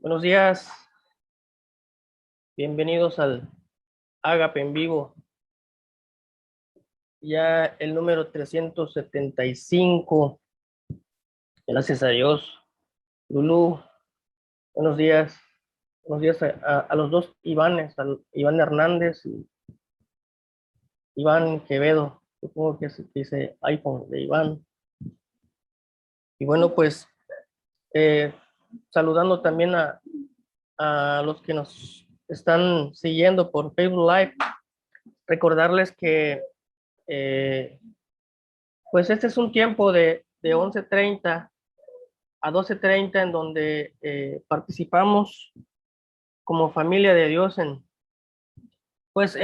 Buenos días, bienvenidos al Ágape en vivo, ya el número 375. Gracias a Dios. Lulú, buenos días a los dos Ivanes, al Iván Hernández y Iván Quevedo, supongo que dice iPhone de Iván. Y bueno, pues eh, saludando también a los que nos están siguiendo por Facebook Live, recordarles que pues este es un tiempo de 11:30 a 12:30 en donde participamos como familia de Dios pues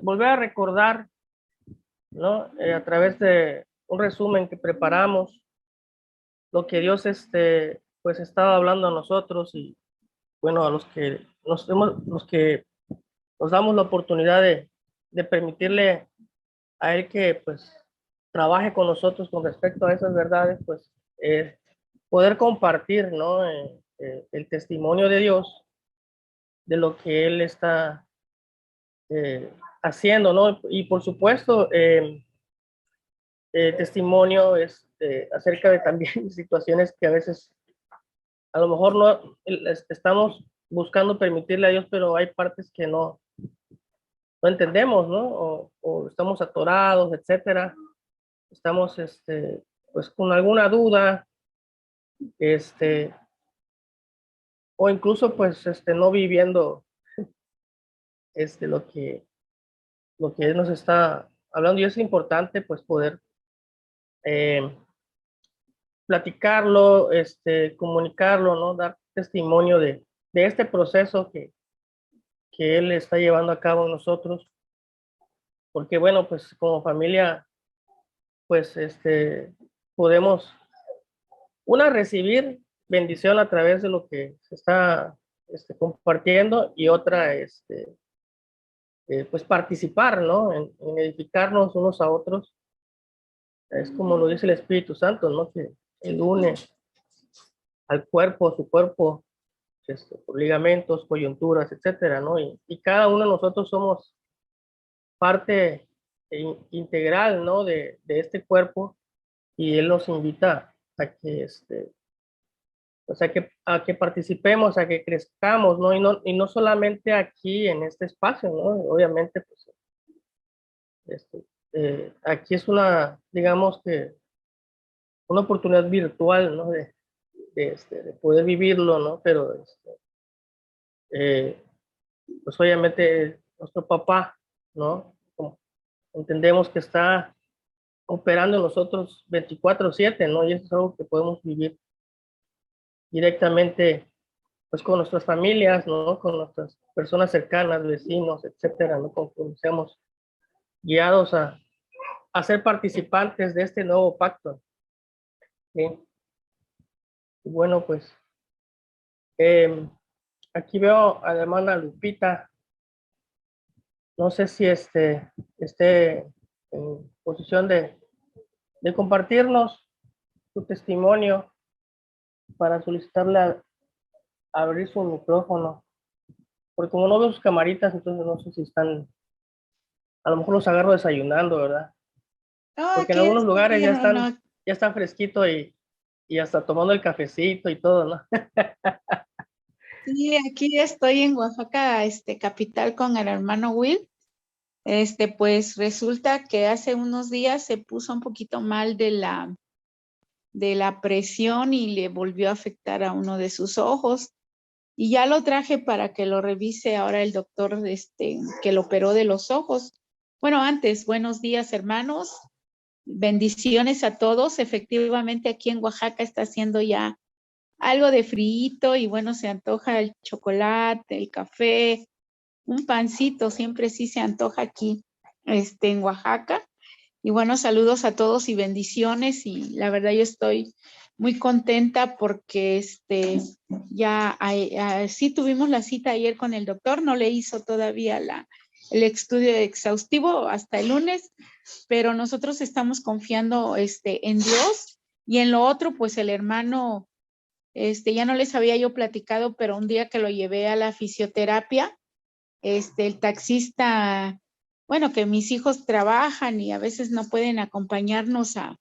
volver a recordar, ¿no? A través de un resumen que preparamos, lo que Dios pues estaba hablando a nosotros y bueno, a los que nos damos la oportunidad de permitirle a Él que pues trabaje con nosotros con respecto a esas verdades, pues poder compartir, ¿no? El testimonio de Dios, de lo que Él está haciendo, ¿no? Y por supuesto, testimonio es acerca de también situaciones que a veces a lo mejor no estamos buscando permitirle a Dios, pero hay partes que no entendemos, ¿no? O estamos atorados, etcétera. Estamos, pues con alguna duda, este, o incluso pues no viviendo lo que él nos está hablando, y es importante pues poder eh, platicarlo, comunicarlo, ¿no? Dar testimonio de este proceso que él está llevando a cabo en nosotros, porque bueno, pues como familia, pues podemos recibir bendición a través de lo que se está compartiendo, y otra, pues participar, ¿no? En edificarnos unos a otros. Es como lo dice el Espíritu Santo, ¿no? Que Él une al cuerpo, su cuerpo, por ligamentos, coyunturas, etcétera, ¿no? Y cada uno de nosotros somos parte integral, ¿no? De este cuerpo, y Él nos invita a que, o sea, a que participemos, a que crezcamos, ¿no? Y no solamente aquí en este espacio, ¿no? Obviamente, pues, aquí es digamos que una oportunidad virtual, ¿no? De poder vivirlo, ¿no? Pero, eh, pues obviamente nuestro papá, ¿no? Como entendemos que está operando en nosotros 24/7, ¿no? Y eso es algo que podemos vivir directamente, pues con nuestras familias, ¿no? Con nuestras personas cercanas, vecinos, etcétera, ¿no? Con quienes seamos guiados a ser participantes de este nuevo pacto, ¿sí? Y bueno, pues eh, aquí veo a la hermana Lupita. No sé si esté en posición de compartirnos su testimonio para solicitarle a abrir su micrófono, porque como no veo sus camaritas, entonces no sé si están, a lo mejor los agarro desayunando, ¿verdad? Oh, Porque en aquí algunos lugares estoy, hermano. ya está fresquito y hasta tomando el cafecito y todo, ¿no? Sí, aquí estoy en Oaxaca, capital con el hermano Will. Pues resulta que hace unos días se puso un poquito mal de la presión y le volvió a afectar a uno de sus ojos. Y ya lo traje para que lo revise ahora el doctor, que lo operó de los ojos. Bueno, antes, buenos días, hermanos. Bendiciones a todos. Efectivamente, aquí en Oaxaca está haciendo ya algo de frío y bueno, se antoja el chocolate, el café, un pancito, siempre sí se antoja aquí, en Oaxaca. Y bueno, saludos a todos y bendiciones, y la verdad yo estoy muy contenta porque ya sí tuvimos la cita ayer con el doctor, no le hizo todavía el estudio exhaustivo hasta el lunes, pero nosotros estamos confiando en Dios, y en lo otro pues el hermano ya no les había yo platicado, pero un día que lo llevé a la fisioterapia, el taxista, bueno, que mis hijos trabajan y a veces no pueden acompañarnos a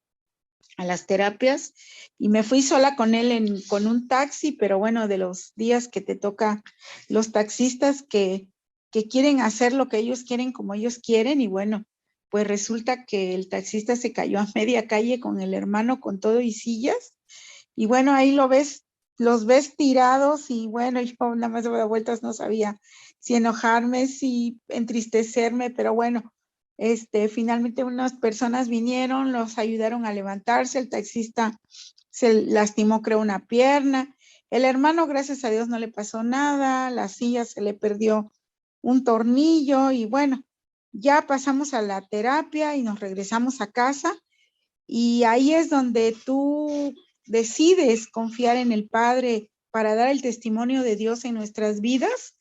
las terapias, y me fui sola con él con un taxi, pero bueno, de los días que te toca los taxistas que quieren hacer lo que ellos quieren como ellos quieren, y bueno, pues resulta que el taxista se cayó a media calle con el hermano con todo y sillas, y bueno, ahí los ves tirados, y bueno, yo nada más de vueltas no sabía si enojarme, si entristecerme, pero bueno, finalmente unas personas vinieron, los ayudaron a levantarse, el taxista se lastimó, creo, una pierna, el hermano, gracias a Dios, no le pasó nada, la silla se le perdió un tornillo, y bueno, ya pasamos a la terapia y nos regresamos a casa, y ahí es donde tú decides confiar en el Padre para dar el testimonio de Dios en nuestras vidas.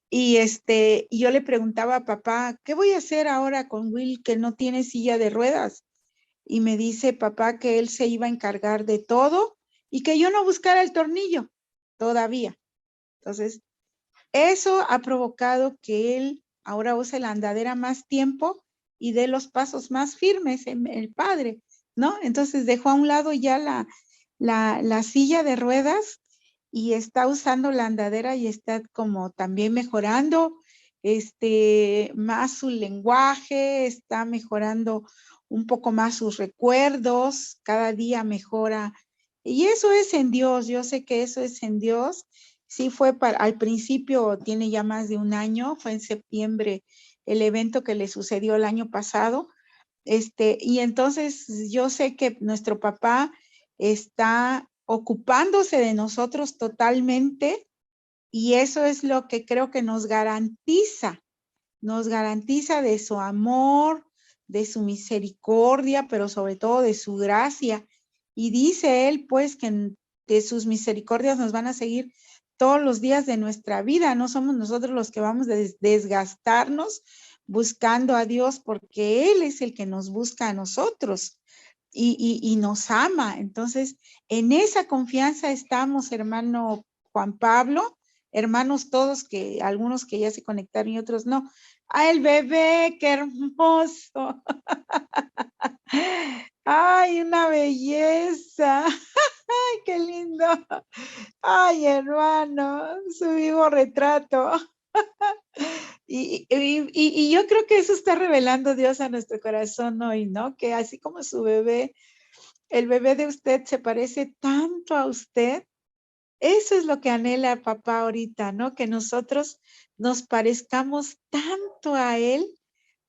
Y y yo le preguntaba a papá, ¿qué voy a hacer ahora con Will que no tiene silla de ruedas? Y me dice papá que él se iba a encargar de todo y que yo no buscara el tornillo todavía. Entonces, eso ha provocado que él ahora use la andadera más tiempo y dé los pasos más firmes en el Padre, ¿no? Entonces dejó a un lado ya la silla de ruedas y está usando la andadera y está como también mejorando más su lenguaje, está mejorando un poco más sus recuerdos, cada día mejora. Y eso es en Dios, yo sé que eso es en Dios. Sí fue al principio, tiene ya más de un año, fue en septiembre el evento que le sucedió el año pasado. Y entonces yo sé que nuestro papá está ocupándose de nosotros totalmente, y eso es lo que creo que nos garantiza de su amor, de su misericordia, pero sobre todo de su gracia. Y dice él, pues, que de sus misericordias nos van a seguir todos los días de nuestra vida. No somos nosotros los que vamos a desgastarnos buscando a Dios, porque Él es el que nos busca a nosotros y nos ama. Entonces, en esa confianza estamos, hermano Juan Pablo, hermanos todos, que algunos que ya se conectaron y otros no. ¡Ay, el bebé! ¡Qué hermoso! ¡Ay, una belleza! ¡Ay, qué lindo! ¡Ay, hermano! Su vivo retrato. Y yo creo que eso está revelando Dios a nuestro corazón hoy, ¿no? Que así como su bebé, el bebé de usted se parece tanto a usted. Eso es lo que anhela papá ahorita, ¿no? Que nosotros nos parezcamos tanto a él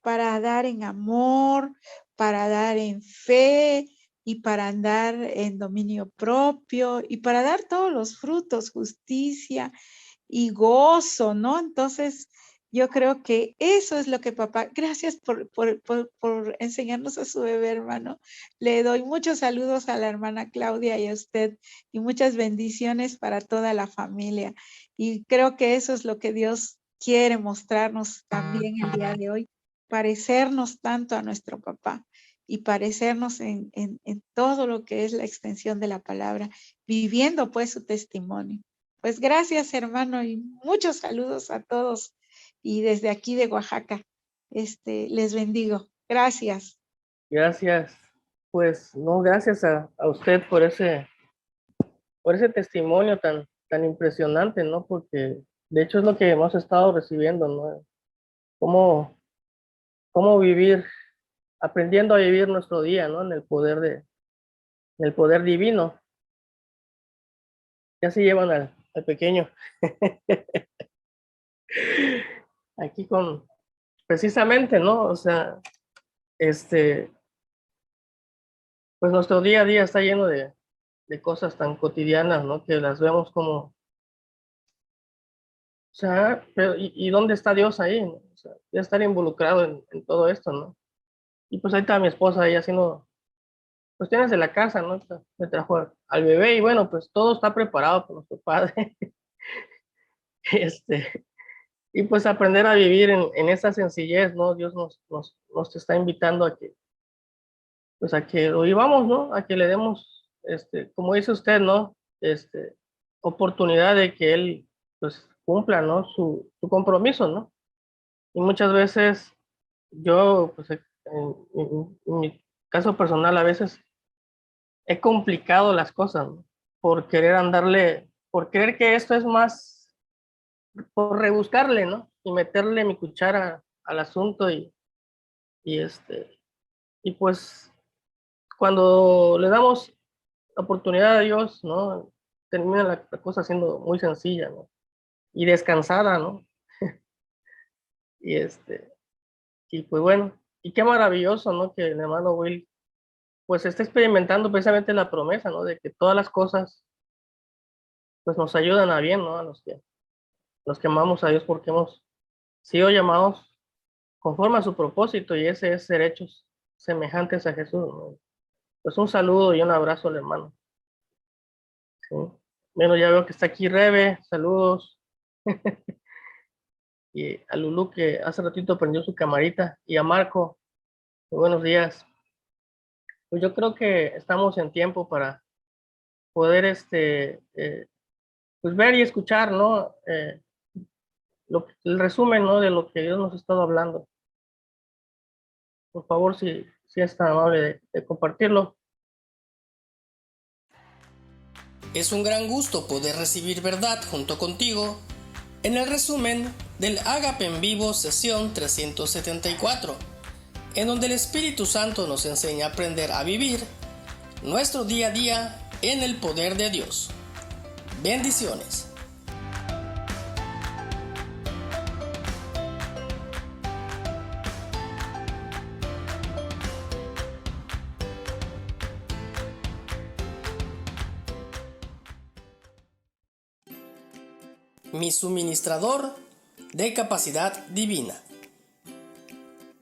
para dar en amor, para dar en fe y para andar en dominio propio y para dar todos los frutos, justicia y gozo, ¿no? Entonces, yo creo que eso es lo que papá, gracias por enseñarnos a su bebé, hermano. Le doy muchos saludos a la hermana Claudia y a usted, y muchas bendiciones para toda la familia. Y creo que eso es lo que Dios quiere mostrarnos también el día de hoy, parecernos tanto a nuestro papá y parecernos en todo lo que es la extensión de la palabra, viviendo pues su testimonio. Pues gracias, hermano, y muchos saludos a todos. Y desde aquí de Oaxaca, les bendigo. Gracias. Gracias. Pues no, gracias a usted por ese testimonio tan impresionante, ¿no? Porque de hecho es lo que hemos estado recibiendo, ¿no? Cómo vivir, aprendiendo a vivir nuestro día, ¿no? En el poder divino. Ya se llevan al pequeño. Aquí precisamente, ¿no? O sea, pues nuestro día a día está lleno de cosas tan cotidianas, ¿no? Que las vemos como, o sea, pero ¿y dónde está Dios ahí? ¿No? O sea, ya estar involucrado en todo esto, ¿no? Y pues ahí está mi esposa ahí haciendo cuestiones de la casa, ¿no? Me trajo al bebé y bueno, pues todo está preparado por nuestro padre. Este, y pues aprender a vivir en esa sencillez, ¿no? Dios nos está invitando a que, pues a que lo vivamos, ¿no? A que le demos, como dice usted, ¿no? oportunidad de que él pues cumpla, ¿no? Su compromiso, ¿no? Y muchas veces yo, pues en mi caso personal, a veces he complicado las cosas, ¿no? Por querer andarle, por creer que esto es más, por rebuscarle, ¿no? Y meterle mi cuchara al asunto y y pues cuando le damos la oportunidad a Dios, ¿no? Termina la cosa siendo muy sencilla, ¿no? Y descansada, ¿no? Y y pues bueno, y qué maravilloso, ¿no? Que el hermano Will pues está experimentando precisamente la promesa, ¿no? De que todas las cosas pues nos ayudan a bien, ¿no? A los que amamos a Dios porque hemos sido llamados conforme a su propósito y ese es ser hechos semejantes a Jesús, ¿no? Pues un saludo y un abrazo al hermano. ¿Sí? Bueno, ya veo que está aquí Rebe, saludos. Y a Lulú que hace ratito prendió su camarita y a Marco, muy buenos días. Pues yo creo que estamos en tiempo para poder pues ver y escuchar, ¿no? El resumen, ¿no? De lo que Dios nos ha estado hablando. Por favor, si es tan amable de compartirlo. Es un gran gusto poder recibir verdad junto contigo en el resumen del Ágape en Vivo sesión 374, en donde el Espíritu Santo nos enseña a aprender a vivir nuestro día a día en el poder de Dios. Bendiciones. Mi suministrador de capacidad divina.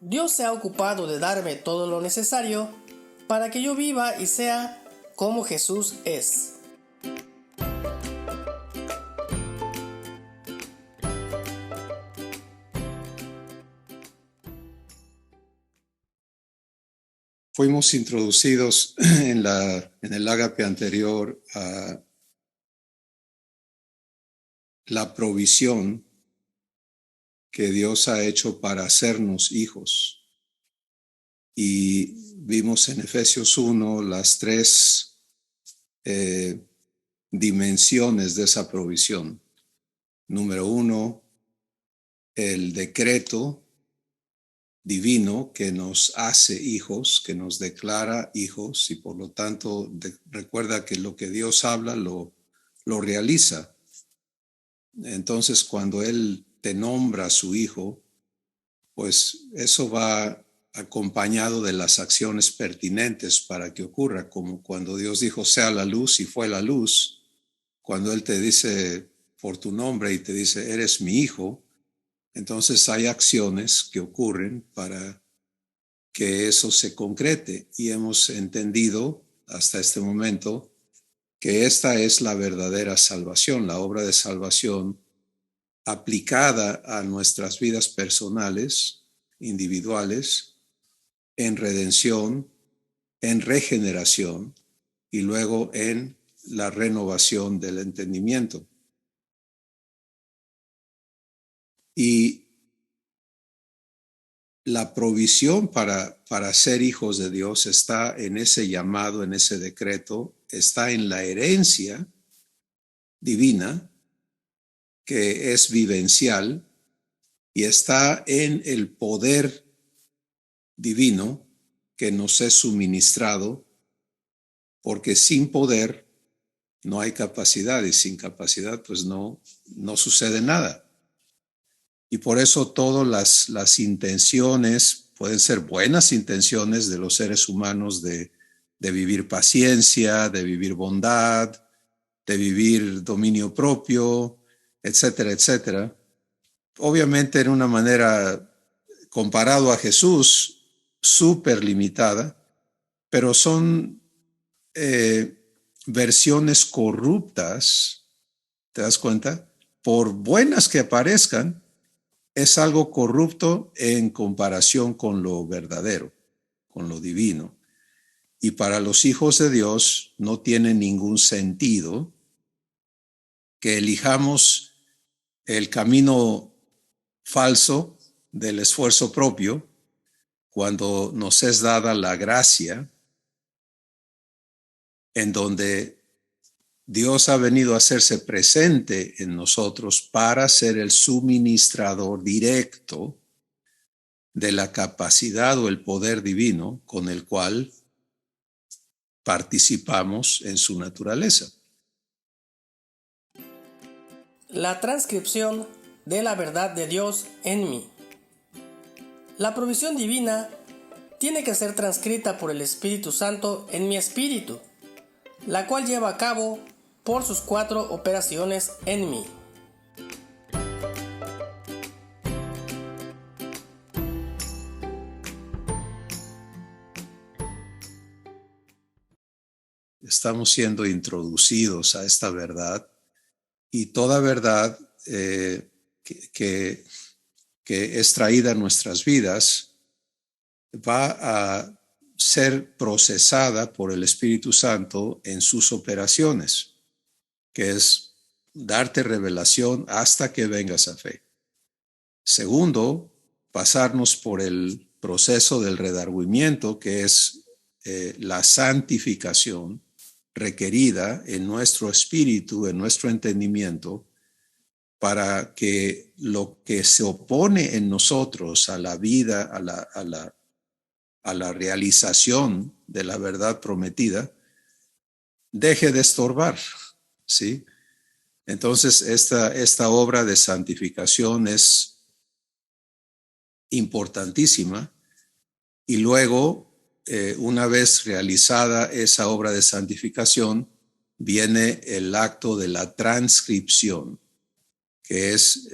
Dios se ha ocupado de darme todo lo necesario para que yo viva y sea como Jesús es. Fuimos introducidos en el ágape anterior a la provisión que Dios ha hecho para hacernos hijos. Y vimos en Efesios 1 las tres dimensiones de esa provisión. Número 1, el decreto divino que nos hace hijos, que nos declara hijos, y por lo tanto recuerda que lo que Dios habla lo realiza. Entonces, cuando Él te nombra a su hijo, pues eso va acompañado de las acciones pertinentes para que ocurra, como cuando Dios dijo sea la luz y fue la luz. Cuando Él te dice por tu nombre y te dice eres mi hijo, entonces hay acciones que ocurren para que eso se concrete, y hemos entendido hasta este momento que esta es la verdadera salvación, la obra de salvación aplicada a nuestras vidas personales, individuales, en redención, en regeneración y luego en la renovación del entendimiento. Y la provisión para ser hijos de Dios está en ese llamado, en ese decreto, está en la herencia divina, que es vivencial, y está en el poder divino que nos es suministrado, porque sin poder no hay capacidad, y sin capacidad pues no sucede nada. Y por eso todas las intenciones pueden ser buenas intenciones de los seres humanos de vivir paciencia, de vivir bondad, de vivir dominio propio, etcétera, etcétera. Obviamente en una manera, comparado a Jesús, súper limitada, pero son versiones corruptas, ¿te das cuenta? Por buenas que parezcan, es algo corrupto en comparación con lo verdadero, con lo divino. Y para los hijos de Dios no tiene ningún sentido que elijamos el camino falso del esfuerzo propio cuando nos es dada la gracia en donde Dios ha venido a hacerse presente en nosotros para ser el suministrador directo de la capacidad o el poder divino con el cual participamos en su naturaleza. La transcripción de la verdad de Dios en mí. La provisión divina tiene que ser transcrita por el Espíritu Santo en mi espíritu, la cual lleva a cabo por sus 4 operaciones en mí. Estamos siendo introducidos a esta verdad y toda verdad que es traída a nuestras vidas va a ser procesada por el Espíritu Santo en sus operaciones, que es darte revelación hasta que vengas a fe. Segundo, pasarnos por el proceso del redargüimiento, que es la santificación requerida en nuestro espíritu, en nuestro entendimiento, para que lo que se opone en nosotros a la vida, a la realización de la verdad prometida, deje de estorbar, ¿sí? Entonces, esta obra de santificación es importantísima y luego, una vez realizada esa obra de santificación, viene el acto de la transcripción, que es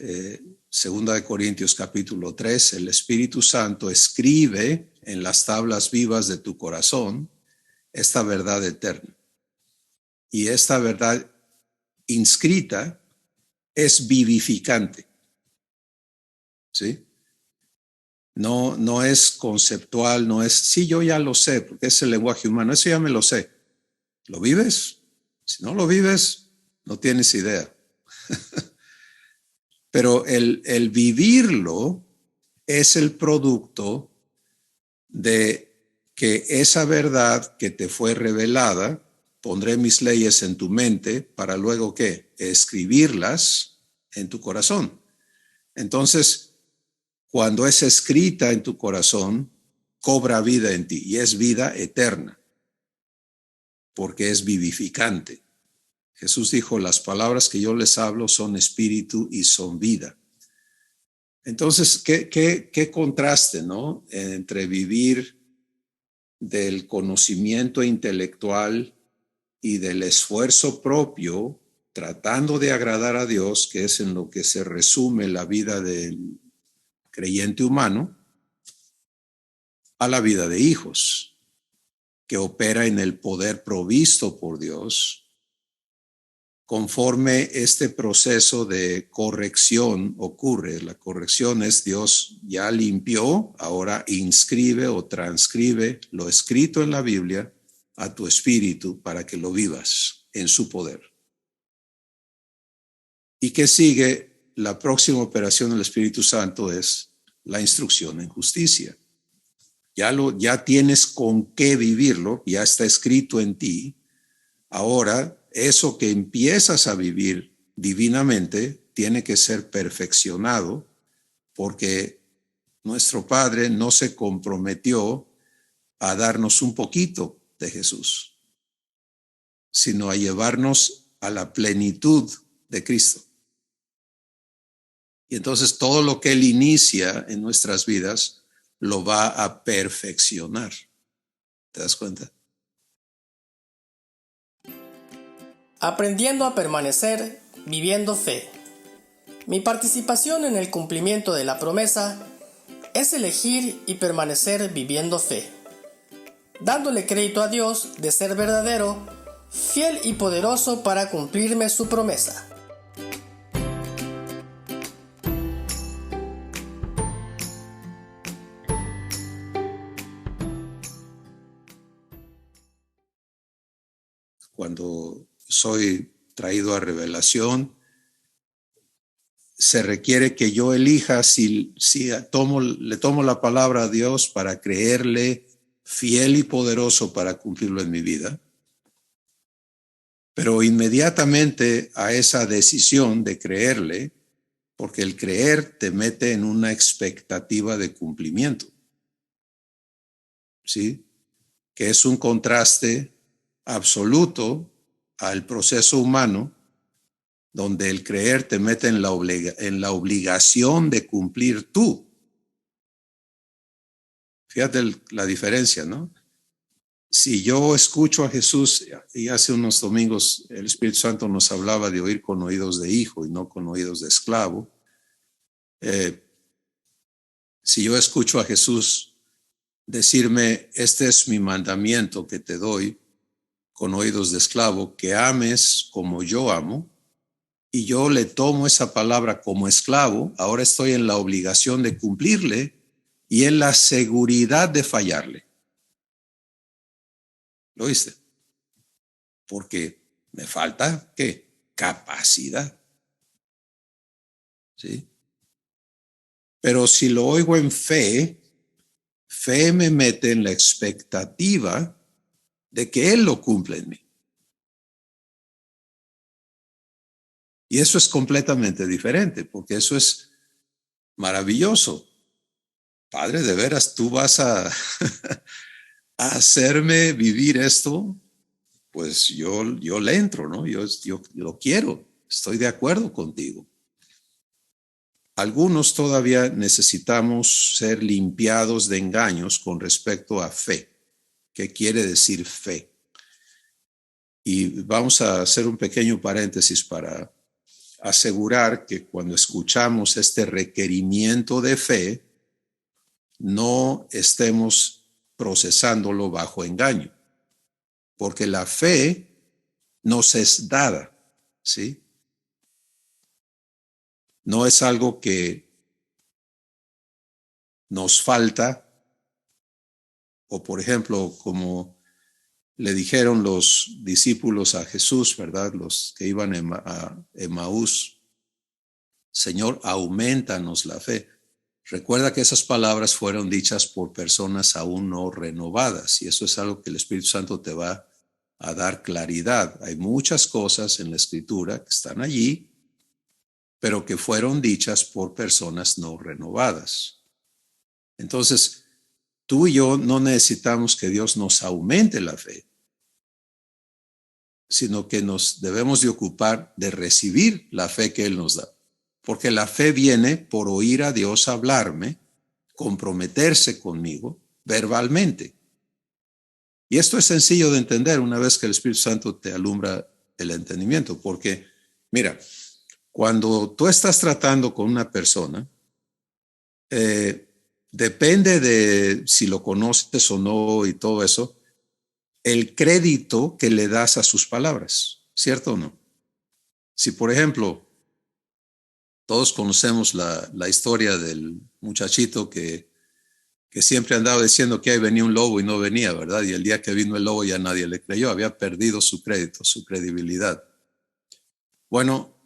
2 Corintios capítulo 3, el Espíritu Santo escribe en las tablas vivas de tu corazón esta verdad eterna. Y esta verdad inscrita es vivificante, ¿sí? No es conceptual, no es, sí, yo ya lo sé, porque es el lenguaje humano, eso ya me lo sé. ¿Lo vives? Si no lo vives, no tienes idea. Pero el vivirlo es el producto de que esa verdad que te fue revelada, pondré mis leyes en tu mente para luego, ¿qué? Escribirlas en tu corazón. Entonces, cuando es escrita en tu corazón, cobra vida en ti y es vida eterna, porque es vivificante. Jesús dijo, las palabras que yo les hablo son espíritu y son vida. Entonces, ¿qué contraste, ¿no? Entre vivir del conocimiento intelectual y del esfuerzo propio, tratando de agradar a Dios, que es en lo que se resume la vida del creyente humano, a la vida de hijos, que opera en el poder provisto por Dios, conforme este proceso de corrección ocurre. La corrección es Dios ya limpió, ahora inscribe o transcribe lo escrito en la Biblia a tu espíritu para que lo vivas en su poder. ¿Y qué sigue? La próxima operación del Espíritu Santo es la instrucción en justicia. Ya tienes con qué vivirlo, ya está escrito en ti. Ahora, eso que empiezas a vivir divinamente tiene que ser perfeccionado, porque nuestro Padre no se comprometió a darnos un poquito de Jesús, sino a llevarnos a la plenitud de Cristo. Y entonces todo lo que Él inicia en nuestras vidas lo va a perfeccionar. ¿Te das cuenta? Aprendiendo a permanecer, viviendo fe. Mi participación en el cumplimiento de la promesa es elegir y permanecer viviendo fe, dándole crédito a Dios de ser verdadero, fiel y poderoso para cumplirme su promesa. Cuando soy traído a revelación, se requiere que yo elija si le tomo la palabra a Dios para creerle fiel y poderoso para cumplirlo en mi vida. Pero inmediatamente a esa decisión de creerle, porque el creer te mete en una expectativa de cumplimiento, ¿sí? Que es un contraste absoluto al proceso humano, donde el creer te mete en la obligación de cumplir tú. Fíjate la diferencia, ¿no? Si yo escucho a Jesús, y hace unos domingos el Espíritu Santo nos hablaba de oír con oídos de hijo y no con oídos de esclavo. Si yo escucho a Jesús decirme, este es mi mandamiento que te doy con oídos de esclavo, que ames como yo amo, y yo le tomo esa palabra como esclavo, ahora estoy en la obligación de cumplirle y en la seguridad de fallarle. ¿Lo oíste? Porque me falta, ¿qué? Capacidad. ¿Sí? Pero si lo oigo en fe, fe me mete en la expectativa de que Él lo cumple en mí. Y eso es completamente diferente, porque eso es maravilloso. Padre, de veras, tú vas a hacerme vivir esto, pues yo le entro, ¿no? Yo lo quiero, estoy de acuerdo contigo. Algunos todavía necesitamos ser limpiados de engaños con respecto a fe. ¿Qué quiere decir fe? Y vamos a hacer un pequeño paréntesis para asegurar que cuando escuchamos este requerimiento de fe, no estemos procesándolo bajo engaño, porque la fe nos es dada, ¿sí? No es algo que nos falta, o por ejemplo, como le dijeron los discípulos a Jesús, ¿verdad? Los que iban a Emaús, Señor, aumentanos la fe. Recuerda que esas palabras fueron dichas por personas aún no renovadas, y eso es algo que el Espíritu Santo te va a dar claridad. Hay muchas cosas en la Escritura que están allí, pero que fueron dichas por personas no renovadas. Entonces, tú y yo no necesitamos que Dios nos aumente la fe, sino que nos debemos de ocupar de recibir la fe que Él nos da. Porque la fe viene por oír a Dios hablarme, comprometerse conmigo verbalmente. Y esto es sencillo de entender una vez que el Espíritu Santo te alumbra el entendimiento, porque mira, cuando tú estás tratando con una persona, depende de si lo conoces o no y todo eso, el crédito que le das a sus palabras, ¿cierto o no? Si, por ejemplo, todos conocemos la historia del muchachito que siempre andaba diciendo que ahí venía un lobo y no venía, ¿verdad? Y el día que vino el lobo ya nadie le creyó, había perdido su crédito, su credibilidad. Bueno,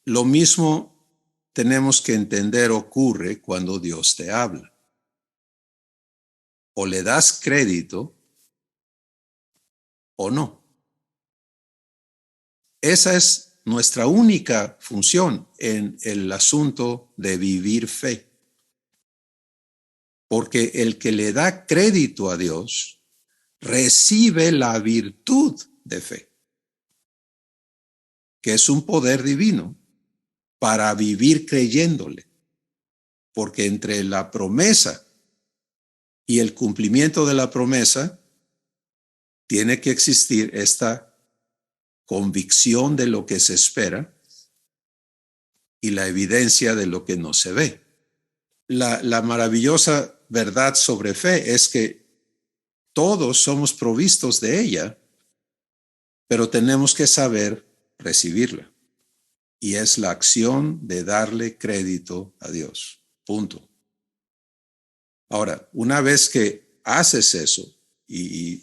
lo mismo tenemos que entender ocurre cuando Dios te habla. O le das crédito o no. Esa es nuestra única función en el asunto de vivir fe. Porque el que le da crédito a Dios recibe la virtud de fe, que es un poder divino para vivir creyéndole. Porque entre la promesa y el cumplimiento de la promesa tiene que existir esta convicción de lo que se espera y la evidencia de lo que no se ve. La maravillosa verdad sobre fe es que todos somos provistos de ella, pero tenemos que saber recibirla. Y es la acción de darle crédito a Dios. Punto. Ahora, una vez que haces eso, y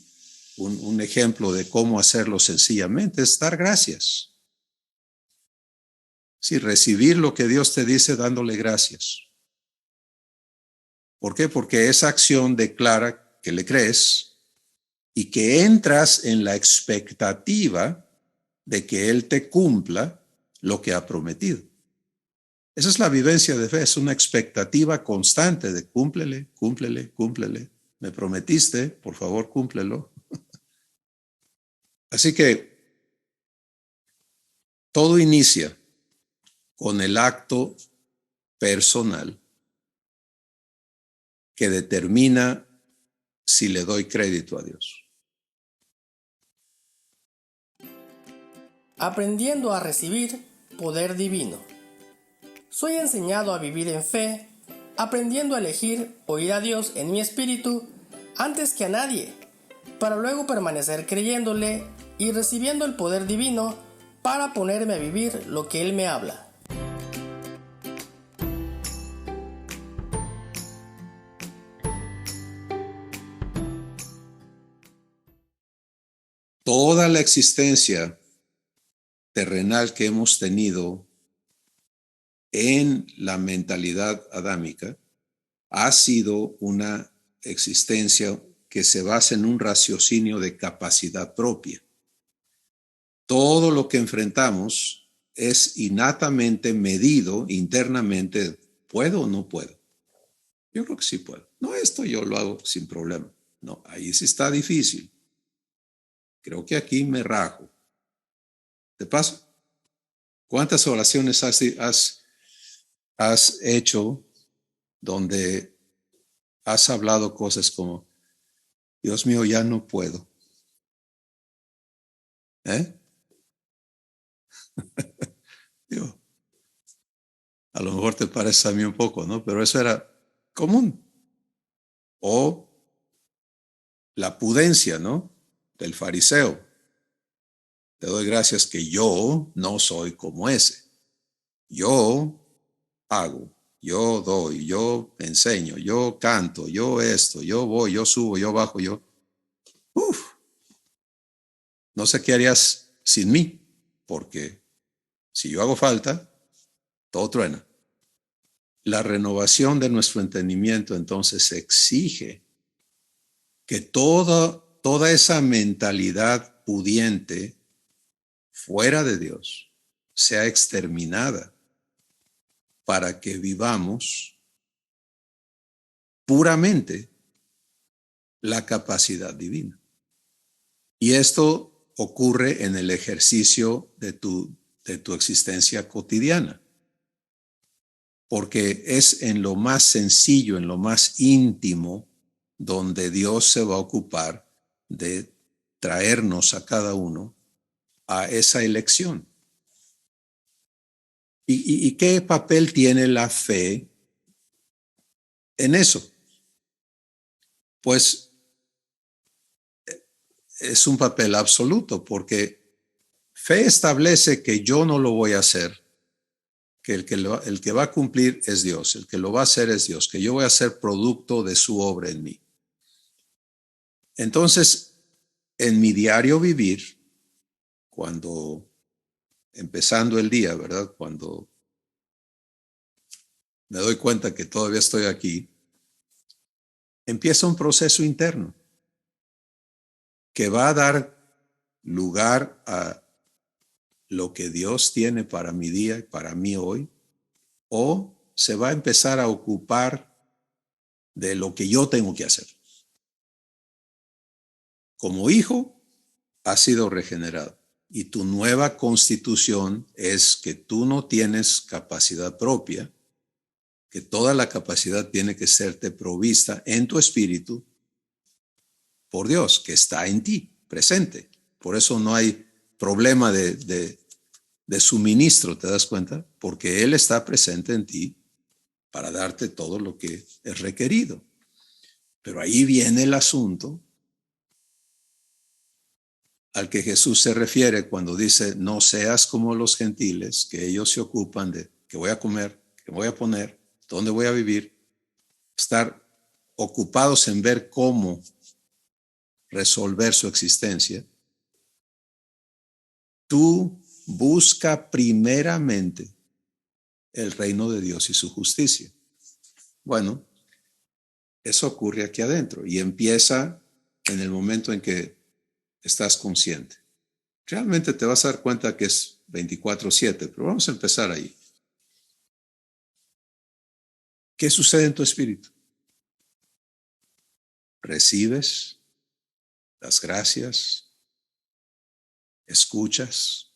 un ejemplo de cómo hacerlo sencillamente es dar gracias. Sí, recibir lo que Dios te dice dándole gracias. ¿Por qué? Porque esa acción declara que le crees y que entras en la expectativa de que Él te cumpla lo que ha prometido. Esa es la vivencia de fe, es una expectativa constante de cúmplele, cúmplele, cúmplele. Me prometiste, por favor, cúmplelo. Así que todo inicia con el acto personal que determina si le doy crédito a Dios. Aprendiendo a recibir poder divino. Soy enseñado a vivir en fe, aprendiendo a elegir oír a Dios en mi espíritu antes que a nadie, para luego permanecer creyéndole y recibiendo el poder divino para ponerme a vivir lo que Él me habla. Toda la existencia terrenal que hemos tenido en la mentalidad adámica ha sido una existencia que se basa en un raciocinio de capacidad propia. Todo lo que enfrentamos es innatamente medido internamente. ¿Puedo o no puedo? Yo creo que sí puedo. No, esto yo lo hago sin problema. No, ahí sí está difícil. Creo que aquí me rajo. ¿Te pasa? ¿Cuántas oraciones has hecho donde has hablado cosas como, Dios mío, ya no puedo? Digo, a lo mejor te parece a mí un poco, ¿no? Pero eso era común. O la pudencia, ¿no? Del fariseo. Te doy gracias que yo no soy como ese. Yo hago, yo doy, yo enseño, yo canto, yo esto, yo voy, yo subo, yo bajo, yo. No sé qué harías sin mí, porque si yo hago falta, todo truena. La renovación de nuestro entendimiento entonces exige que toda esa mentalidad pudiente fuera de Dios sea exterminada para que vivamos puramente la capacidad divina. Y esto ocurre en el ejercicio de tu existencia cotidiana, porque es en lo más sencillo, en lo más íntimo, donde Dios se va a ocupar de traernos a cada uno a esa elección. ¿Y qué papel tiene la fe en eso? Pues es un papel absoluto, porque fe establece que yo no lo voy a hacer, que el que va a cumplir es Dios, el que lo va a hacer es Dios, que yo voy a ser producto de su obra en mí. Entonces, en mi diario vivir, cuando empezando el día, ¿verdad? Cuando me doy cuenta que todavía estoy aquí, empieza un proceso interno que va a dar lugar a lo que Dios tiene para mi día y para mí hoy, o se va a empezar a ocupar de lo que yo tengo que hacer. Como hijo, has sido regenerado y tu nueva constitución es que tú no tienes capacidad propia, que toda la capacidad tiene que serte provista en tu espíritu por Dios, que está en ti, presente. Por eso no hay problema de suministro, ¿te das cuenta? Porque Él está presente en ti para darte todo lo que es requerido. Pero ahí viene el asunto al que Jesús se refiere cuando dice, no seas como los gentiles, que ellos se ocupan de qué voy a comer, qué voy a poner, dónde voy a vivir, estar ocupados en ver cómo resolver su existencia. Tú busca primeramente el reino de Dios y su justicia. Bueno, eso ocurre aquí adentro y empieza en el momento en que estás consciente. Realmente te vas a dar cuenta que es 24/7, pero vamos a empezar ahí. ¿Qué sucede en tu espíritu? Recibes las gracias, escuchas.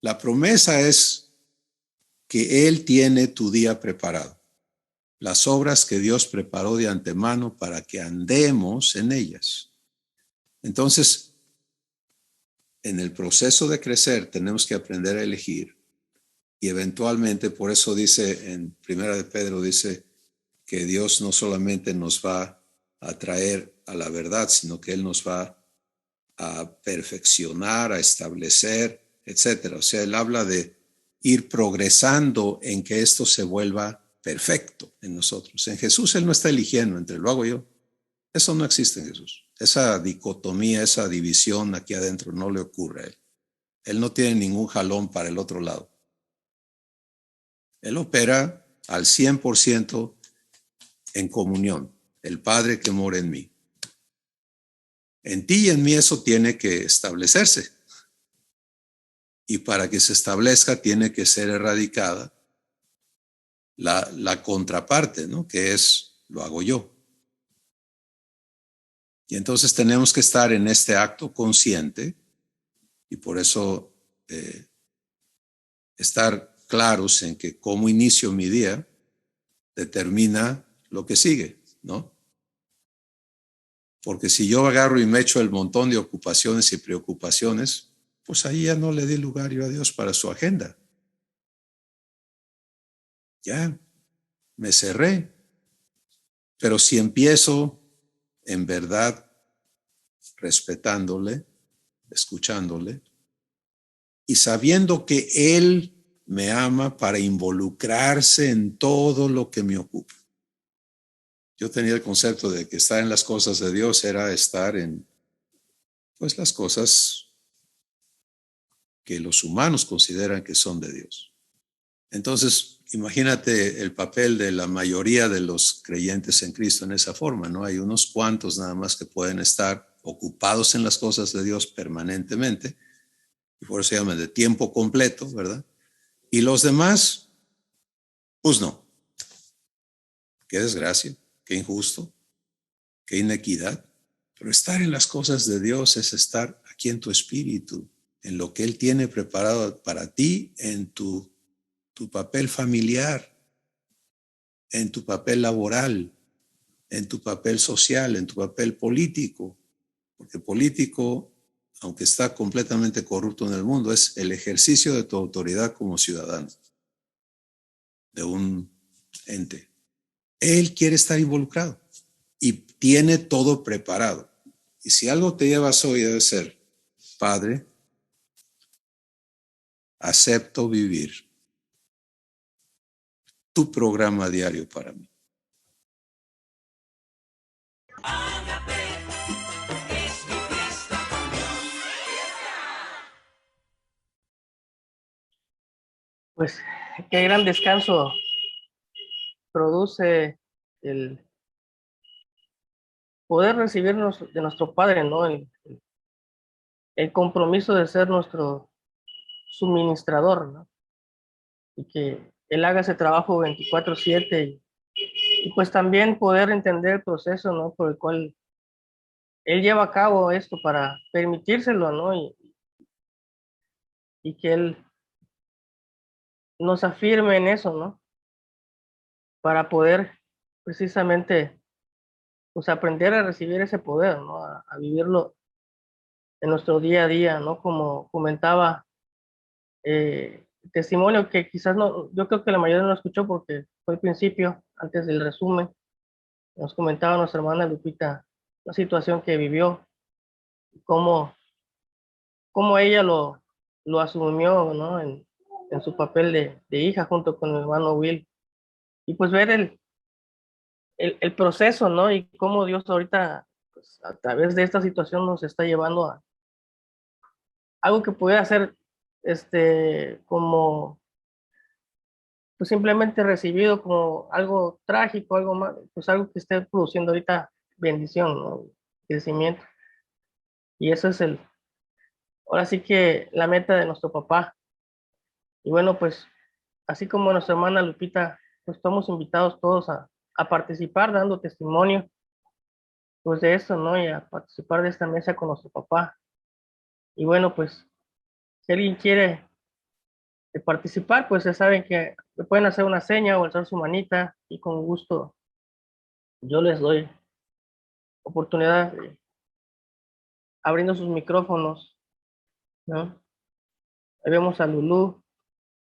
La promesa es que Él tiene tu día preparado. Las obras que Dios preparó de antemano para que andemos en ellas. Entonces, en el proceso de crecer tenemos que aprender a elegir y eventualmente, por eso dice en Primera de Pedro, dice que Dios no solamente nos va a traer a la verdad, sino que Él nos va a perfeccionar, a establecer, etcétera. O sea, Él habla de ir progresando en que esto se vuelva perfecto en nosotros. En Jesús Él no está eligiendo entre lo hago yo. Eso no existe en Jesús. Esa dicotomía, esa división aquí adentro no le ocurre a Él. Él no tiene ningún jalón para el otro lado. Él opera al 100% en comunión. El Padre que mora en mí. En ti y en mí eso tiene que establecerse. Y para que se establezca tiene que ser erradicada la contraparte, ¿no? Que es, lo hago yo. Y entonces tenemos que estar en este acto consciente y por eso estar claros en que cómo inicio mi día determina lo que sigue, ¿no? Porque si yo agarro y me echo el montón de ocupaciones y preocupaciones, pues ahí ya no le di lugar yo a Dios para su agenda. Ya, me cerré. Pero si empiezo en verdad respetándole, escuchándole y sabiendo que Él me ama para involucrarse en todo lo que me ocupa. Yo tenía el concepto de que estar en las cosas de Dios era estar en, pues, las cosas que los humanos consideran que son de Dios. Entonces, imagínate el papel de la mayoría de los creyentes en Cristo en esa forma, ¿no? Hay unos cuantos nada más que pueden estar ocupados en las cosas de Dios permanentemente, y por eso se llaman de tiempo completo, ¿verdad? Y los demás, pues no. Qué desgracia, qué injusto, qué inequidad. Pero estar en las cosas de Dios es estar aquí en tu espíritu, en lo que Él tiene preparado para ti, en tu papel familiar, en tu papel laboral, en tu papel social, en tu papel político. Porque político, aunque está completamente corrupto en el mundo, es el ejercicio de tu autoridad como ciudadano de un ente. Él quiere estar involucrado y tiene todo preparado. Y si algo te llevas hoy debe ser, Padre, acepto vivir tu programa diario para mí. Pues qué gran descanso produce el poder recibirnos de nuestro Padre, ¿no? El compromiso de ser nuestro suministrador, ¿no? Y que Él haga ese trabajo 24/7 y pues también poder entender el proceso, ¿no? Por el cual Él lleva a cabo esto para permitírselo, ¿no? Y que Él nos afirme en eso, ¿no? Para poder precisamente pues aprender a recibir ese poder, ¿no? A vivirlo en nuestro día a día, ¿no? Como comentaba, testimonio que quizás no, yo creo que la mayoría no lo escuchó porque fue al principio, antes del resumen, nos comentaba nuestra hermana Lupita la situación que vivió, cómo, cómo ella lo asumió, ¿no? En su papel de hija junto con mi hermano Will. Y pues ver el proceso, ¿no? Y cómo Dios ahorita, pues, a través de esta situación nos está llevando a algo que pudiera ser, como pues simplemente recibido como algo trágico, algo más, pues algo que esté produciendo ahorita bendición, ¿no? Crecimiento. Y eso es ahora sí que la meta de nuestro papá. Y bueno, pues así como nuestra hermana Lupita, pues estamos invitados todos a participar dando testimonio, pues de esto, ¿no? Y a participar de esta mesa con nuestro papá. Y bueno, pues si alguien quiere participar, pues ya saben que me pueden hacer una seña o alzar su manita y con gusto yo les doy oportunidad abriendo sus micrófonos, ¿no? Ahí vemos a Lulú,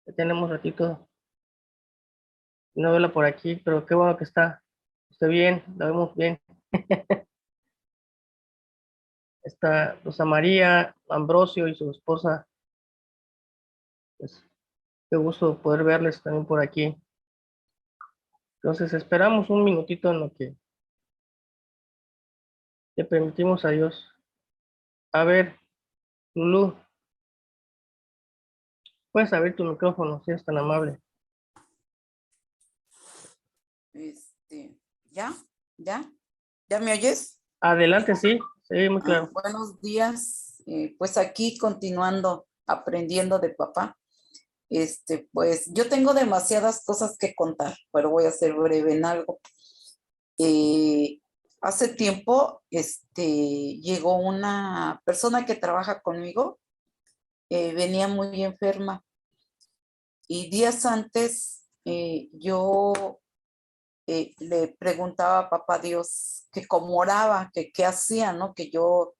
que tenemos ratito, no verla por aquí, pero qué bueno que está bien, la vemos bien. Está Rosa María, Ambrosio y su esposa, pues qué gusto poder verles también por aquí. Entonces esperamos un minutito en lo que le permitimos a Dios. A ver, Lulú, puedes abrir tu micrófono, si es tan amable. ¿Ya? ¿Ya? ¿Ya me oyes? Adelante, sí, sí, muy claro. Buenos días. Pues aquí continuando aprendiendo de papá. Pues yo tengo demasiadas cosas que contar, pero voy a ser breve en algo. Hace tiempo, llegó una persona que trabaja conmigo, venía muy enferma y días antes yo le preguntaba a papá Dios que cómo oraba, que qué hacía, ¿no? Que yo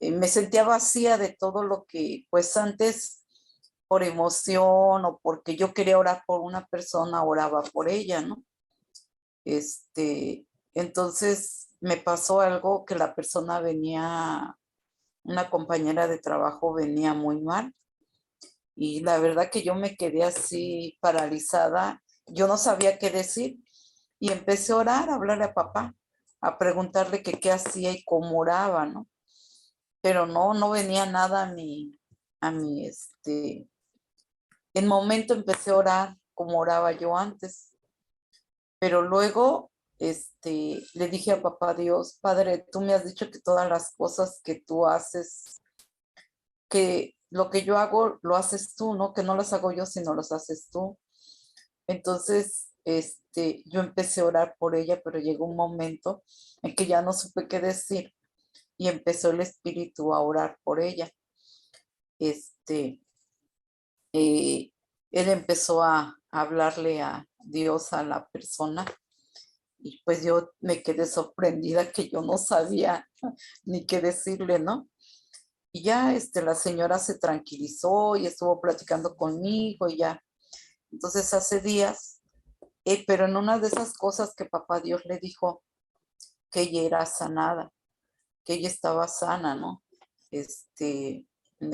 me sentía vacía de todo lo que, pues antes, por emoción o porque yo quería orar por una persona, oraba por ella, ¿no? Entonces me pasó algo que la persona venía, una compañera de trabajo venía muy mal y la verdad que yo me quedé así paralizada, yo no sabía qué decir y empecé a orar, a hablarle a papá, a preguntarle que qué hacía y cómo oraba, ¿no? Pero no venía nada en momento empecé a orar como oraba yo antes, pero luego, le dije a papá Dios, Padre, tú me has dicho que todas las cosas que tú haces, que lo que yo hago lo haces tú, ¿no? Que no las hago yo, sino las haces tú. Entonces, yo empecé a orar por ella, pero llegó un momento en que ya no supe qué decir y empezó el Espíritu a orar por ella. Él empezó a hablarle a Dios a la persona y pues yo me quedé sorprendida que yo no sabía ni qué decirle, ¿no? Y ya la señora se tranquilizó y estuvo platicando conmigo y ya. Entonces hace días, pero en una de esas cosas que papá Dios le dijo que ella era sanada, que ella estaba sana, ¿no?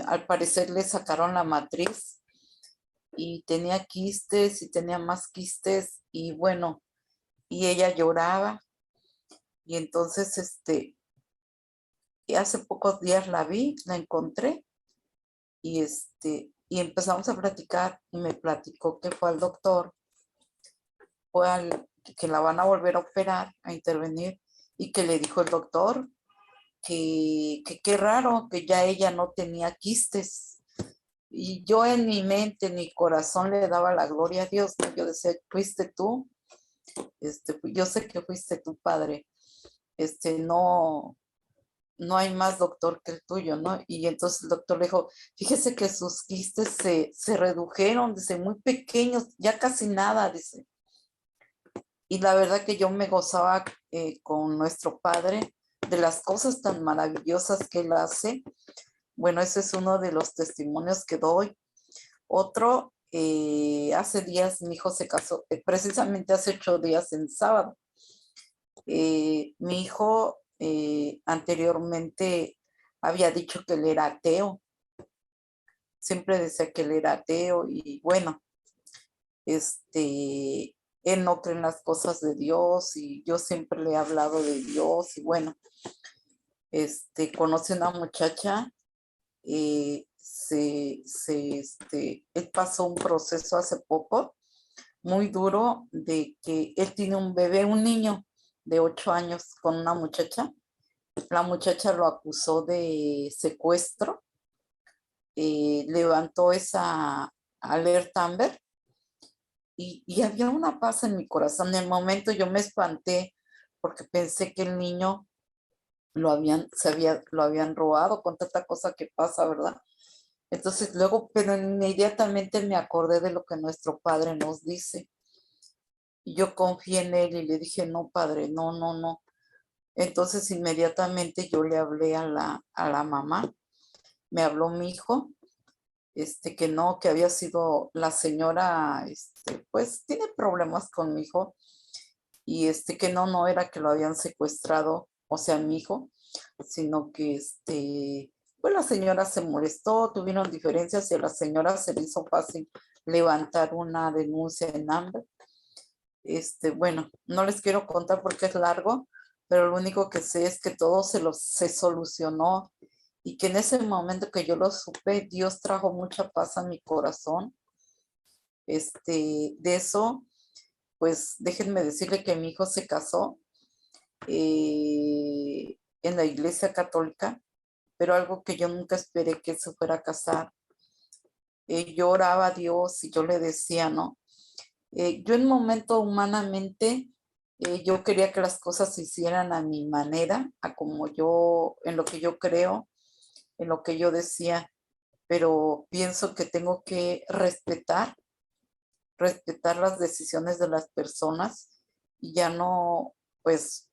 Al parecer le sacaron la matriz y tenía quistes y tenía más quistes y bueno, y ella lloraba y entonces y hace pocos días la vi, la encontré y y empezamos a platicar y me platicó que fue al doctor, que la van a volver a operar, a intervenir y que le dijo el doctor que qué raro que ya ella no tenía quistes. Y yo en mi mente, en mi corazón le daba la gloria a Dios, ¿no? Yo decía, fuiste tú, yo sé que fuiste tu padre, no hay más doctor que el tuyo, ¿no? Y entonces el doctor le dijo, fíjese que sus quistes se redujeron, dice, muy pequeños, ya casi nada, dice. Y la verdad que yo me gozaba con nuestro padre de las cosas tan maravillosas que él hace. Bueno, ese es uno de los testimonios que doy. Otro, hace días mi hijo se casó, precisamente hace 8 días en sábado. Mi hijo anteriormente había dicho que él era ateo. Siempre decía que él era ateo y bueno, él no cree en las cosas de Dios y yo siempre le he hablado de Dios y bueno, conoce una muchacha, él pasó un proceso hace poco muy duro de que él tiene un bebé, un niño de 8 años con una muchacha. La muchacha lo acusó de secuestro, levantó esa alerta Amber y había una paz en mi corazón. En el momento yo me espanté porque pensé que el niño lo habían robado con tanta cosa que pasa, ¿verdad? Entonces luego, pero inmediatamente me acordé de lo que nuestro Padre nos dice. Y yo confié en él y le dije, no, Padre, no, no, no. Entonces inmediatamente yo le hablé a la mamá. Me habló mi hijo, que no, que había sido la señora, pues tiene problemas con mi hijo. Y que no, no era que lo habían secuestrado, o sea, mi hijo, sino que pues la señora se molestó, tuvieron diferencias y a la señora se le hizo fácil levantar una denuncia en Amber. Bueno, no les quiero contar porque es largo, pero lo único que sé es que todo se solucionó y que en ese momento que yo lo supe, Dios trajo mucha paz a mi corazón. De eso, pues déjenme decirle que mi hijo se casó en la iglesia católica, pero algo que yo nunca esperé que se fuera a casar. Yo oraba a Dios y yo le decía, ¿no? Yo en momento humanamente, yo quería que las cosas se hicieran a mi manera, a como yo, en lo que yo creo, en lo que yo decía, pero pienso que tengo que respetar las decisiones de las personas y ya no, pues,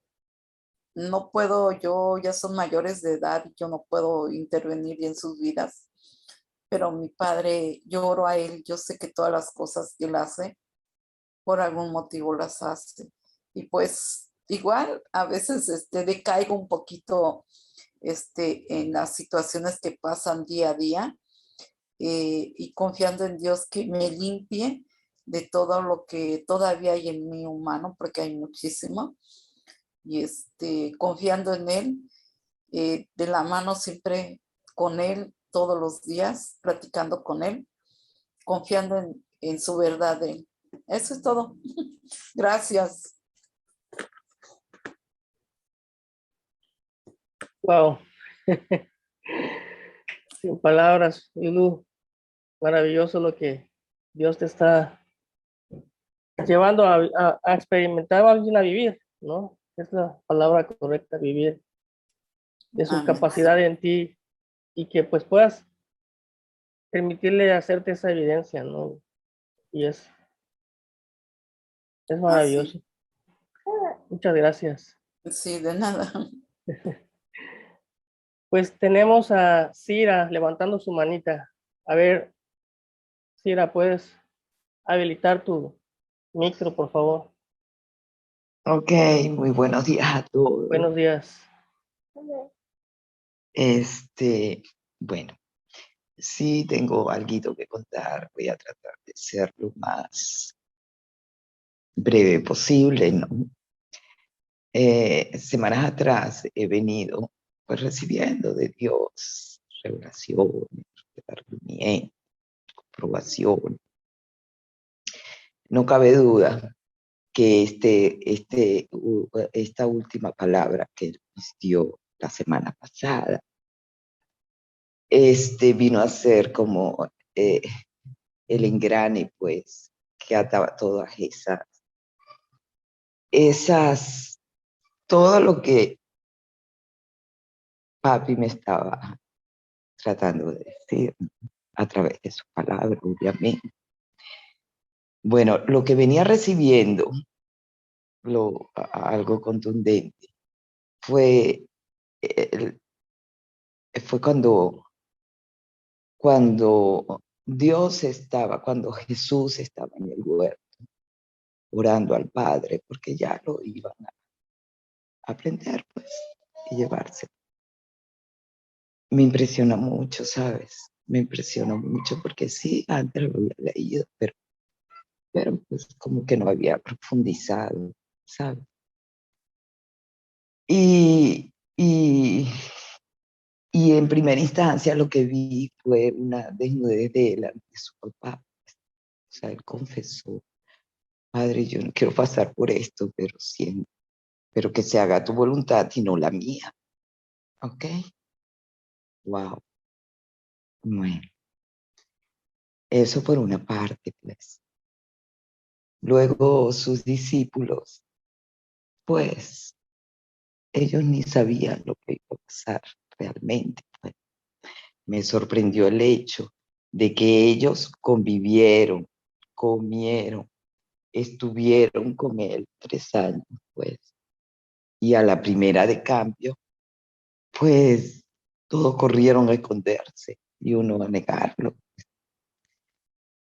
no puedo, yo ya son mayores de edad y yo no puedo intervenir en sus vidas, pero mi padre, yo oro a él, yo sé que todas las cosas que él hace, por algún motivo las hace. Y pues igual a veces decaigo un poquito en las situaciones que pasan día a día y confiando en Dios que me limpie de todo lo que todavía hay en mí humano, porque hay muchísimo, y confiando en Él, de la mano siempre con Él todos los días, platicando con Él, confiando en su verdad de Él. Eso es todo. Gracias. Wow. Sin palabras, Lulu. Maravilloso lo que Dios te está llevando a experimentar, más bien a vivir, ¿no? Es la palabra correcta, vivir de sus Amén. capacidades en ti y que pues puedas permitirle hacerte esa evidencia, ¿no? Y es Así. maravilloso. Muchas gracias. Sí, de nada. Pues tenemos a Cira levantando su manita. A ver, Cira, ¿puedes habilitar tu micro, por favor? Ok, muy buenos días a todos. Buenos días. Bueno, sí tengo algo que contar. Voy a tratar de ser lo más breve posible, ¿no? Semanas atrás he venido pues recibiendo de Dios revelaciones, argumentos, comprobación. No cabe duda que esta última palabra que Él nos dio la semana pasada, vino a ser como el engrane, pues, que ataba todas todo lo que papi me estaba tratando de decir a través de su palabra, obviamente. Bueno, lo que venía recibiendo, algo contundente, fue cuando cuando Jesús estaba en el huerto, orando al Padre, porque ya lo iban a aprender, pues, y llevarse. Me impresiona mucho, ¿sabes? Me impresiona mucho porque sí, antes lo había leído, pero pues como que no había profundizado, ¿sabes? Y en primera instancia lo que vi fue una desnudez de él ante su papá. O sea, él confesó Padre, yo no quiero pasar por esto, pero que se haga tu voluntad y no la mía. ¿Ok? Wow. Bueno, eso por una parte, pues. Luego sus discípulos, pues, ellos ni sabían lo que iba a pasar realmente. Pues. Me sorprendió el hecho de que ellos convivieron, comieron, estuvieron con él 3 años, pues. Y a la primera de cambio, pues, todos corrieron a esconderse y uno a negarlo.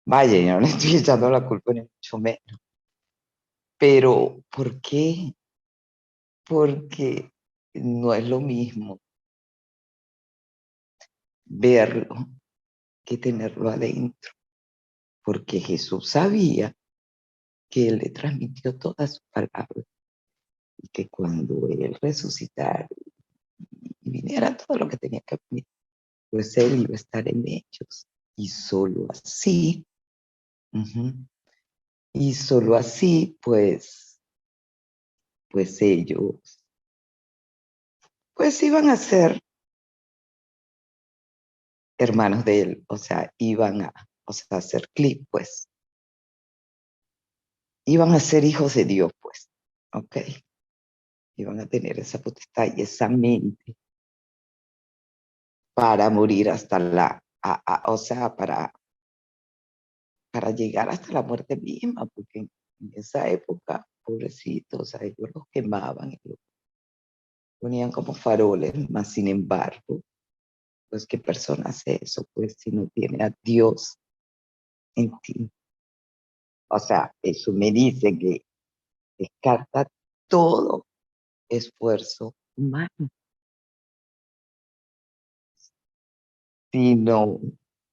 Vaya, yo no le estoy echando la culpa ni mucho menos. Pero, ¿por qué? Porque no es lo mismo verlo que tenerlo adentro. Porque Jesús sabía que Él le transmitió todas sus palabras y que cuando Él resucitara y viniera todo lo que tenía que venir, pues Él iba a estar en ellos. Y solo así, y solo así, pues ellos, pues iban a ser hermanos de Él, o sea, iban a hacer clic, pues, iban a ser hijos de Dios, pues, ¿ok? Iban a tener esa potestad y esa mente para morir hasta o sea, para llegar hasta la muerte misma, porque en esa época, pobrecitos, o sea, ellos los quemaban y los ponían como faroles, más sin embargo, pues, ¿qué persona hace eso? Pues, si no tiene a Dios en ti. O sea, eso me dice que descarta todo esfuerzo humano, sino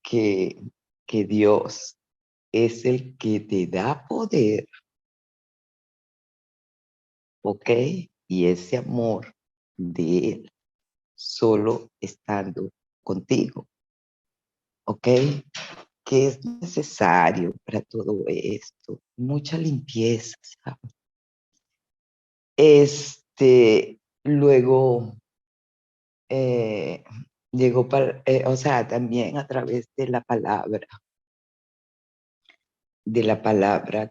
que, que Dios es el que te da poder, ¿ok? Y ese amor de Él solo estando contigo, ¿ok? ¿Qué es necesario para todo esto? Mucha limpieza, ¿sabes? Luego llegó, o sea, también a través de la palabra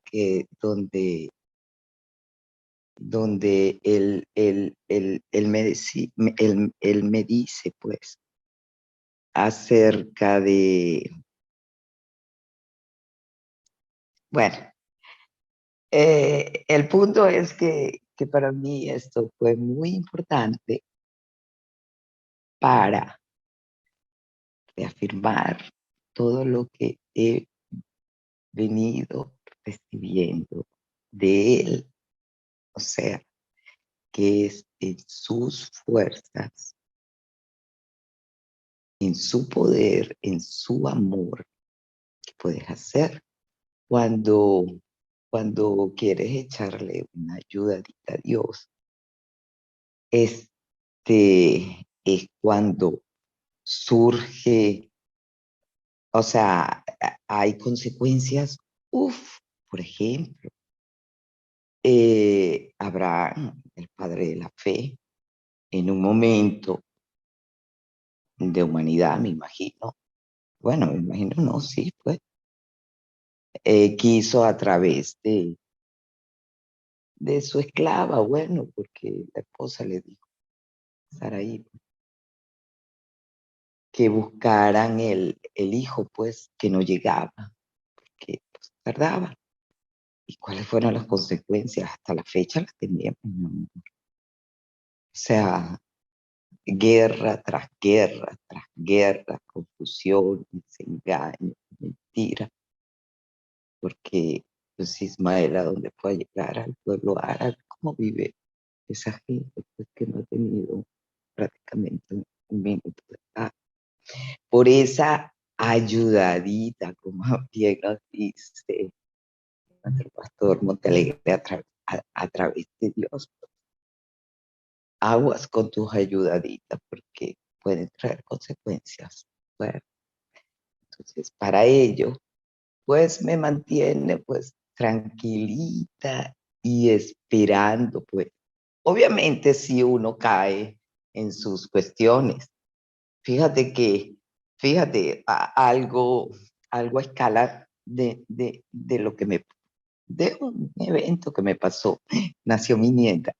que donde él me dice, pues, acerca de, bueno, el punto es que para mí esto fue muy importante para reafirmar todo lo que he venido recibiendo de él, o sea, que es en sus fuerzas, en su poder, en su amor, que puedes hacer cuando, cuando quieres echarle una ayudadita a Dios. Es cuando surge, o sea, hay consecuencias, por ejemplo, Abraham, el padre de la fe, en un momento de humanidad, me imagino, bueno, me imagino, no, sí, pues, quiso a través de su esclava, bueno, porque la esposa le dijo, Saraí, que buscaran el hijo, pues, que no llegaba, que pues, tardaba. ¿Y cuáles fueron las consecuencias? Hasta la fecha las tenemos, mi amor. O sea, guerra tras guerra tras guerra, confusión, desengaño, mentira, porque pues Ismael, a donde fue a llegar al pueblo árabe, ¿cómo vive esa gente? Pues que no ha tenido prácticamente un minuto de paz. Por esa ayudadita, como bien nos dice nuestro pastor Montalegre, a través de Dios. Aguas con tus ayudaditas porque pueden traer consecuencias. Bueno, entonces, para ello, pues me mantiene pues tranquilita y esperando, pues. Obviamente si uno cae en sus cuestiones. Fíjate, algo a escala de lo que de un evento que me pasó. Nació mi nieta.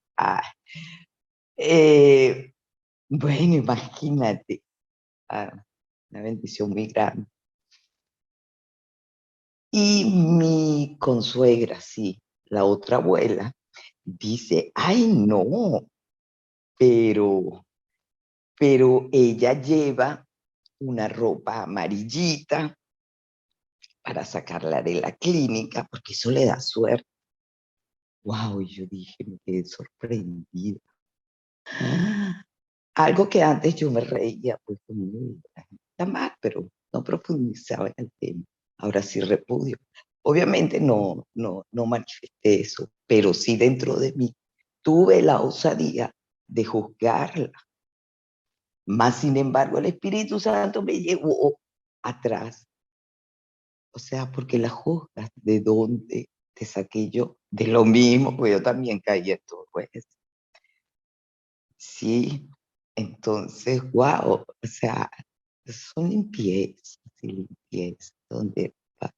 Bueno, imagínate, una bendición muy grande. Y mi consuegra, sí, la otra abuela, dice, ay, no, pero ella lleva una ropa amarillita para sacarla de la clínica, porque eso le da suerte. Wow, y yo dije, me quedé sorprendida. Algo que antes yo me reía, pues como está mal, pero no profundizaba en el tema. Ahora sí repudio. Obviamente no manifesté eso, pero sí dentro de mí tuve la osadía de juzgarla. Más sin embargo, el Espíritu Santo me llevó atrás. O sea, porque la juzgas, ¿de dónde te saqué yo? De lo mismo, pues yo también caí en todo eso. Sí, entonces, wow, o sea, son limpiezas y limpiezas donde va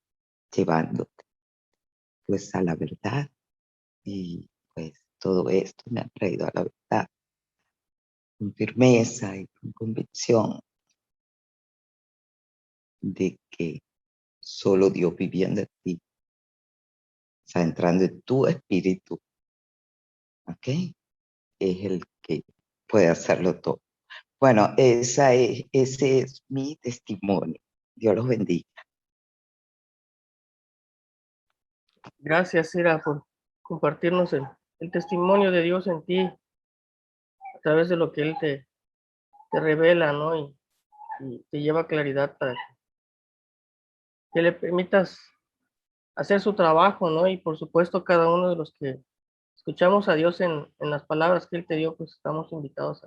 llevándote pues a la verdad y pues todo esto me ha traído a la verdad con firmeza y con convicción de que solo Dios viviendo en ti, o sea, entrando en tu espíritu, ¿ok? Es el que puede hacerlo todo. Bueno, ese es mi testimonio. Dios los bendiga. Gracias, Ira, por compartirnos el testimonio de Dios en ti a través de lo que Él te revela, ¿no? Y te lleva claridad para que le permitas hacer su trabajo, ¿no? Y por supuesto, cada uno de los que escuchamos a Dios en las palabras que Él te dio, pues estamos invitados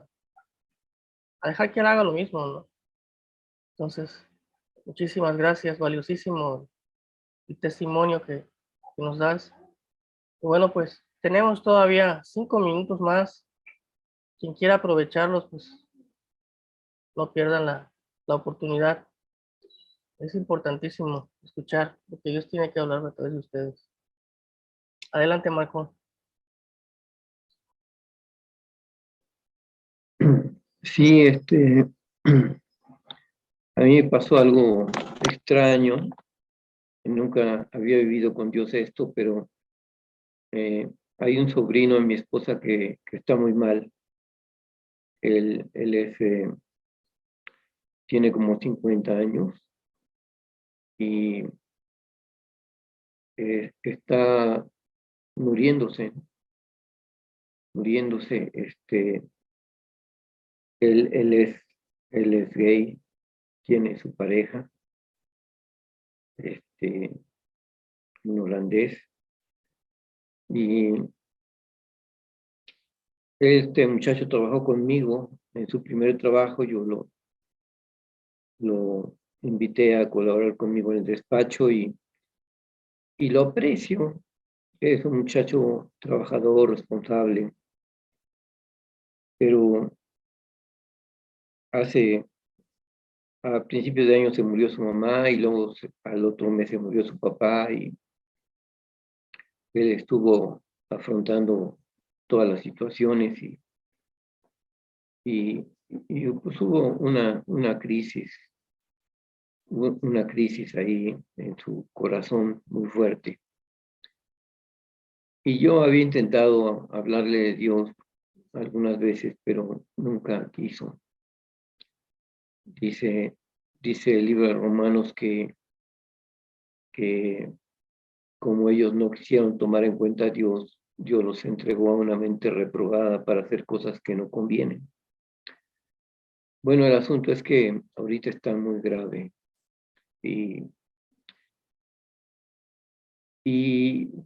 a dejar que Él haga lo mismo, ¿no? Entonces, muchísimas gracias, valiosísimo el testimonio que nos das. Y bueno, pues tenemos todavía 5 minutos más. Quien quiera aprovecharlos, pues no pierdan la oportunidad. Es importantísimo escuchar lo que Dios tiene que hablar a través de ustedes. Adelante, Marco. Sí, a mí me pasó algo extraño. Nunca había vivido con Dios esto, pero hay un sobrino de mi esposa que está muy mal. Él tiene como 50 años y está muriéndose. Él es gay, tiene su pareja, un holandés, y este muchacho trabajó conmigo en su primer trabajo. Yo lo invité a colaborar conmigo en el despacho y lo aprecio. Es un muchacho trabajador, responsable, pero a principios de año se murió su mamá y luego al otro mes se murió su papá y él estuvo afrontando todas las situaciones y pues hubo una crisis ahí en su corazón muy fuerte. Y yo había intentado hablarle de Dios algunas veces, pero nunca quiso. Dice el libro de Romanos que como ellos no quisieron tomar en cuenta a Dios, Dios los entregó a una mente reprobada para hacer cosas que no convienen. Bueno, el asunto es que ahorita está muy grave y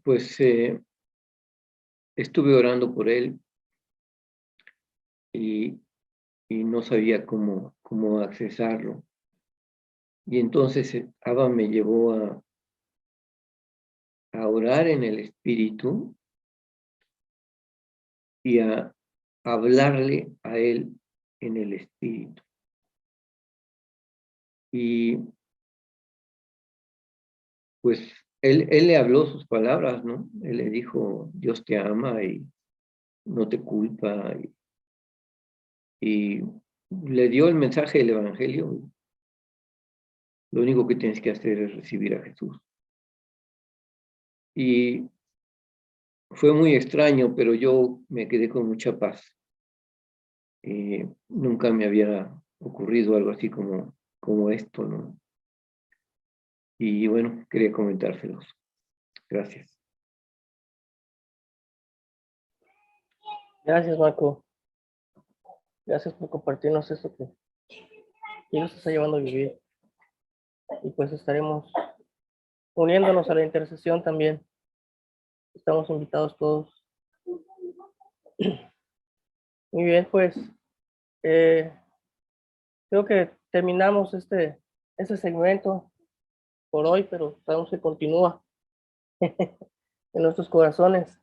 pues estuve orando por él y no sabía cómo accesarlo. Y entonces Abba me llevó a orar en el Espíritu y a hablarle a Él en el Espíritu. Y pues él le habló sus palabras, ¿no? Él le dijo, Dios te ama y no te culpa. Y le dio el mensaje del Evangelio. Lo único que tienes que hacer es recibir a Jesús. Y fue muy extraño, pero yo me quedé con mucha paz. Nunca me había ocurrido algo así como esto, ¿no? Y bueno, quería comentárselos. Gracias. Gracias, Marco. Gracias por compartirnos esto que Dios nos está llevando a vivir. Y pues estaremos uniéndonos a la intercesión también. Estamos invitados todos. Muy bien, pues creo que terminamos este segmento por hoy, pero sabemos que continúa en nuestros corazones.